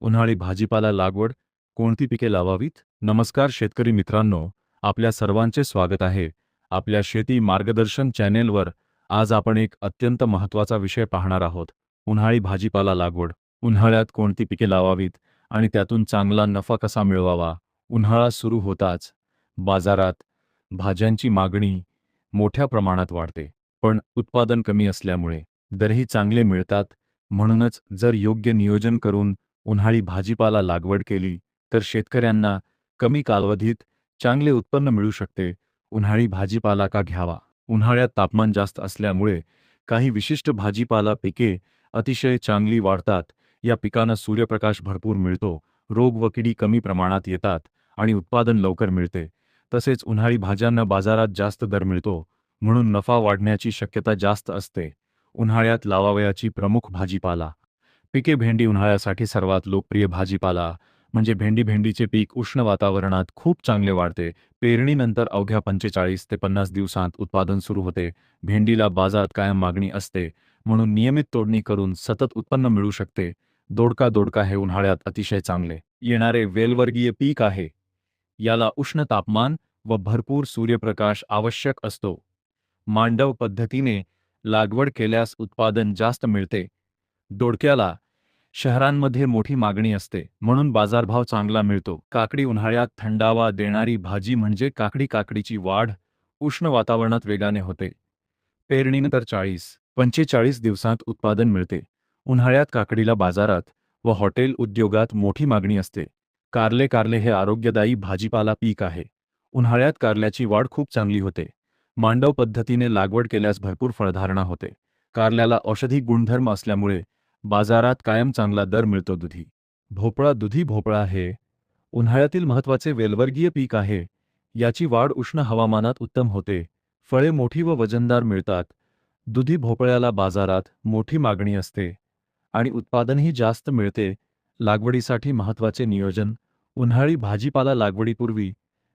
उन्हाळी भाजीपाला लागवड कोणती पिके लावावीत? नमस्कार शेतकरी मित्रांनो, आपल्या सर्वांचे स्वागत आहे. आपल्या शेती मार्गदर्शन चॅनेलवर आज आपण एक अत्यंत महत्त्वाचा विषय पाहणार आहोत. उन्हाळी भाजीपाला लागवड. उन्हाळ्यात कोणती पिके लावावीत आणि त्यातून चांगला नफा कसा मिळवावा? उन्हाळा सुरू होताच बाजारात भाज्यांची मागणी मोठ्या प्रमाणात वाढते, पण उत्पादन कमी असल्यामुळे दरही चांगले मिळतात. म्हणूनच जर योग्य नियोजन करून उन्हाळी भाजीपाला लागवड केली तर शेतकऱ्यांना कमी कालावधीत चांगले उत्पन्न मिळू शकते. उन्हाळी भाजीपाला का घ्यावा? उन्हाळ्यात तापमान जास्त असल्यामुळे काही विशिष्ट भाजीपाला पिके अतिशय चांगली वाढतात. या पिकांना सूर्यप्रकाश भरपूर मिळतो, रोग व किडी कमी प्रमाणात येतात आणि उत्पादन लवकर मिळते. तसेच उन्हाळी भाज्यांना बाजारात जास्त दर मिळतो, म्हणून नफा वाढण्याची शक्यता जास्त असते. उन्हाळ्यात लावावयाची प्रमुख भाजीपाला पिके. भेंडी उन्हाळ्यासाठी सर्वात लोकप्रिय भाजीपाला म्हणजे भेंडी. भेंडीचे पीक उष्ण वातावरणात खूप चांगले वाढते. पेरणीनंतर अवघ्या 45 ते 50 दिवसांत उत्पादन सुरू होते. भेंडीला बाजारात कायम मागणी असते, म्हणून नियमित तोडणी करून सतत उत्पन्न मिळू शकते. दोडका. दोडका हे उन्हाळ्यात अतिशय चांगले येणारे वेलवर्गीय पीक आहे. याला उष्ण तापमान व भरपूर सूर्यप्रकाश आवश्यक असतो. मांडव पद्धतीने लागवड केल्यास उत्पादन जास्त मिळते. दोडक्याला शहरांमध्ये मोठी मागणी असते, म्हणून बाजारभाव चांगला मिळतो. काकडी. उन्हाळ्यात थंडावा देणारी भाजी म्हणजे काकडी. काकडीची वाढ उष्ण वातावरणात वेगाने होते. पेरणीनंतर 40-45 दिवसांत उत्पादन मिळते. उन्हाळ्यात काकडीला बाजारात व हॉटेल उद्योगात मोठी मागणी असते. कारले. कारले हे आरोग्यदायी भाजीपाला पीक आहे. उन्हाळ्यात कारल्याची वाढ खूप चांगली होते. मांडव पद्धतीने लागवड केल्यास भरपूर फळधारणा होते. कारल्याला औषधी गुणधर्म असल्यामुळे बाजारात कायम चांगला दर मिळतो. दुधी भोपळा. दुधी भोपळा हे उन्हाळ्यातील महत्त्वाचे वेलवर्गीय पीक आहे. याची वाढ उष्ण हवामानात उत्तम होते. फळे मोठी व वजनदार मिळतात. दुधी भोपळ्याला बाजारात मोठी मागणी असते आणि उत्पादनही जास्त मिळते. लागवडीसाठी महत्त्वाचे नियोजन. उन्हाळी भाजीपाला लागवडीपूर्वी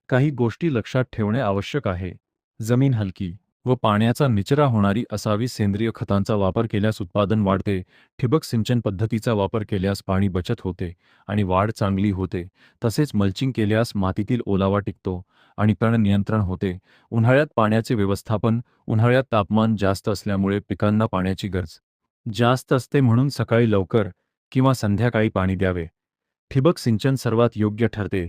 काही गोष्टी लक्षात ठेवणे आवश्यक आहे. जमीन हलकी व पाण्याचा निचरा होणारी असावी. सेंद्रिय खतांचा वापर केल्यास उत्पादन वाढते. ठिबक सिंचन पद्धतीचा वापर केल्यास पाणी बचत होते आणि वाढ चांगली होते. तसेच मल्चिंग केल्यास मातीतील ओलावा टिकतो आणि तण नियंत्रण होते. उन्हाळ्यात पाण्याचे व्यवस्थापन. उन्हाळ्यात तापमान जास्त असल्यामुळे पिकांना पाण्याची गरज जास्त असते, म्हणून सकाळी लवकर किंवा संध्याकाळी पाणी द्यावे. ठिबक सिंचन सर्वात योग्य ठरते.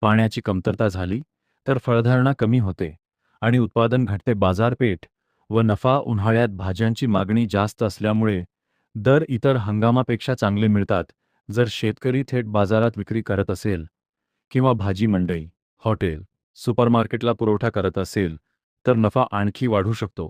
पाण्याची कमतरता झाली तर फळधारणा कमी होते आणि उत्पादन घटते. बाजारपेठ व नफा. उन्हाळ्यात भाज्यांची मागणी जास्त असल्यामुळे दर इतर हंगामापेक्षा चांगले मिळतात. जर शेतकरी थेट बाजारात विक्री करत असेल किंवा भाजी मंडई, हॉटेल, सुपरमार्केटला पुरवठा करत असेल तर नफा आणखी वाढू शकतो.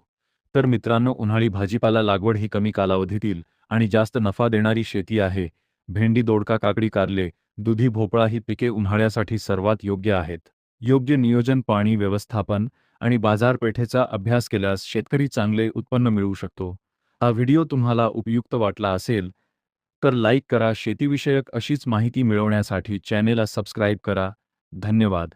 तर मित्रांनो, उन्हाळी भाजीपाला लागवड ही कमी कालावधीतील आणि जास्त नफा देणारी शेती आहे. भेंडी, दोडका, काकडी, कारले, दुधी भोपळा ही पिके उन्हाळ्यासाठी सर्वात योग्य आहेत. योग्य नियोजन, पाणी व्यवस्थापन आणि बाजारपेठेचा अभ्यास केल्यास शेतकरी चांगले उत्पन्न मिळवू शकतो. हा व्हिडिओ तुम्हाला उपयुक्त वाटला असेल तर लाईक करा. शेतीविषयक अशीच माहिती मिळवण्यासाठी चॅनेलला सबस्क्राईब करा. धन्यवाद.